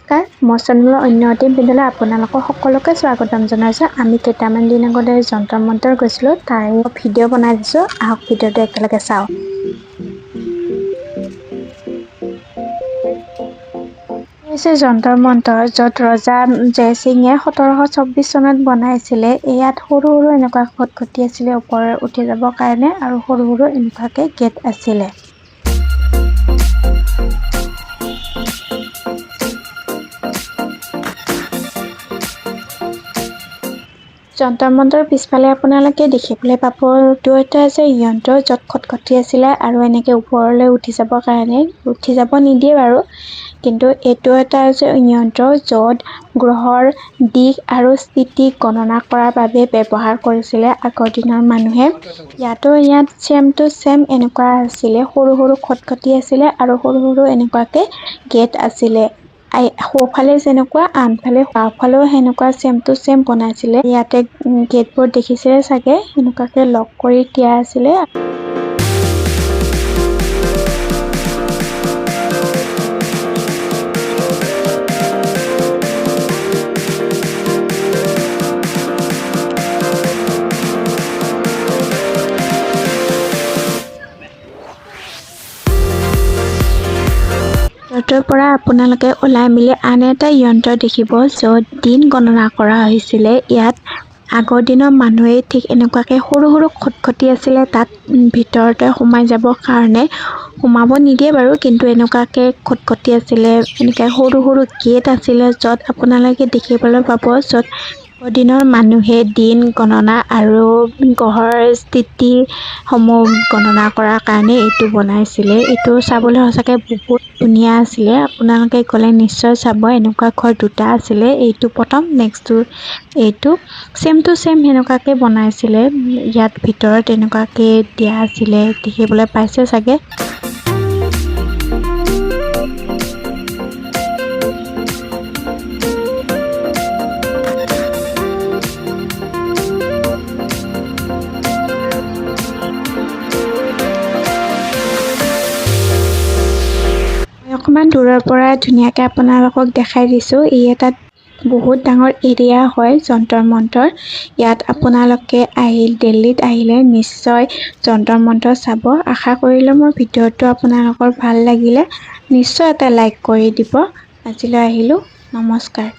নমস্কাৰ, মই চেনেলৰ অন্য এটি ভিডিঅ'লৈ আপোনালোকক সকলোকে স্বাগতম জনাইছোঁ। আমি কেইটামান দিন আগতে যন্তৰ মন্তৰ গৈছিলোঁ, তাৰে ভিডিঅ' বনাই দিছোঁ। আহক ভিডিঅ'টো একেলগে চাওঁ। হৈছে যন্তৰ মন্তৰ, য'ত ৰজা জয়সিঙে 1724 চনত বনাইছিলে। ইয়াত সৰু সৰু এনেকুৱা খটখটি আছিলে ওপৰত উঠি যাবৰ কাৰণে, আৰু সৰু সৰু এনেকুৱাকে গেট আছিলে। যন্তৰ মন্তৰ পিছফালে আপোনালোকে দেখিবলৈ পাব এইটো এটা আছে যন্ত্ৰ, য'ত খটখটি আছিলে আৰু এনেকে ওপৰলৈ উঠি যাবৰ কাৰণে, উঠি যাব নিদিয়ে বাৰু, কিন্তু এইটো এটা আছে যন্ত্ৰ য'ত গ্ৰহৰ দিশ আৰু স্থিতি গণনা কৰাৰ বাবে ব্যৱহাৰ কৰিছিলে আগৰ দিনৰ মানুহে। ইয়াত ছেম টু ছেম এনেকুৱা আছিলে, সৰু সৰু খটখটি আছিলে আৰু সৰু সৰু এনেকুৱাকে গেট আছিলে। সোঁফালে যেনেকুৱা আনফালে বাওঁফালেও সেনেকুৱা ছেম টু ছেম বনাইছিলে। ইয়াতে গেটবোৰ দেখিছিলে চাগে, সেনেকুৱাকে লক কৰি দিয়া আছিলে। যন্ত্ৰৰ পৰা আপোনালোকে ওলাই মেলি আন এটা যন্ত্ৰ দেখিব, য'ত দিন গণনা কৰা হৈছিলে। ইয়াত আগৰ দিনৰ মানুহে ঠিক এনেকুৱাকে সৰু সৰু খটখটি আছিলে, তাত ভিতৰতে সোমাই যাবৰ কাৰণে সোমাব নিদিয়ে বাৰু, কিন্তু এনেকুৱাকে খটখটি আছিলে, এনেকৈ সৰু সৰু গেট আছিলে, য'ত আপোনালোকে দেখিবলৈ পাব, য'ত আগৰ দিনৰ মানুহে দিন গণনা আৰু গ্ৰহৰ স্থিতিসমূহ গণনা কৰাৰ কাৰণে এইটো বনাইছিলে। এইটো চাবলৈ সঁচাকৈ বহুত ধুনীয়া আছিলে। আপোনালোকে গ'লে নিশ্চয় চাব। এনেকুৱা ঘৰ দুটা আছিলে, এইটো প্ৰথম, নেক্সটটো এইটো ছেম টু ছেম সেনেকুৱাকৈ বনাইছিলে। ইয়াত ভিতৰত এনেকুৱাকৈ দিয়া আছিলে, দেখিবলৈ পাইছে চাগে। অকণমান দূৰৰ পৰা ধুনীয়াকৈ আপোনালোকক দেখাই দিছোঁ। ই এটা বহুত ডাঙৰ এৰিয়া হয় যন্তৰ মন্তৰ। ইয়াত আপোনালোকে দিল্লীত আহিলে নিশ্চয় যন্তৰ মন্তৰ চাব। আশা কৰিলোঁ মোৰ ভিডিঅ'টো আপোনালোকৰ ভাল লাগিলে। নিশ্চয় এটা লাইক কৰি দিব। আজিলৈ আহিলোঁ, নমস্কাৰ।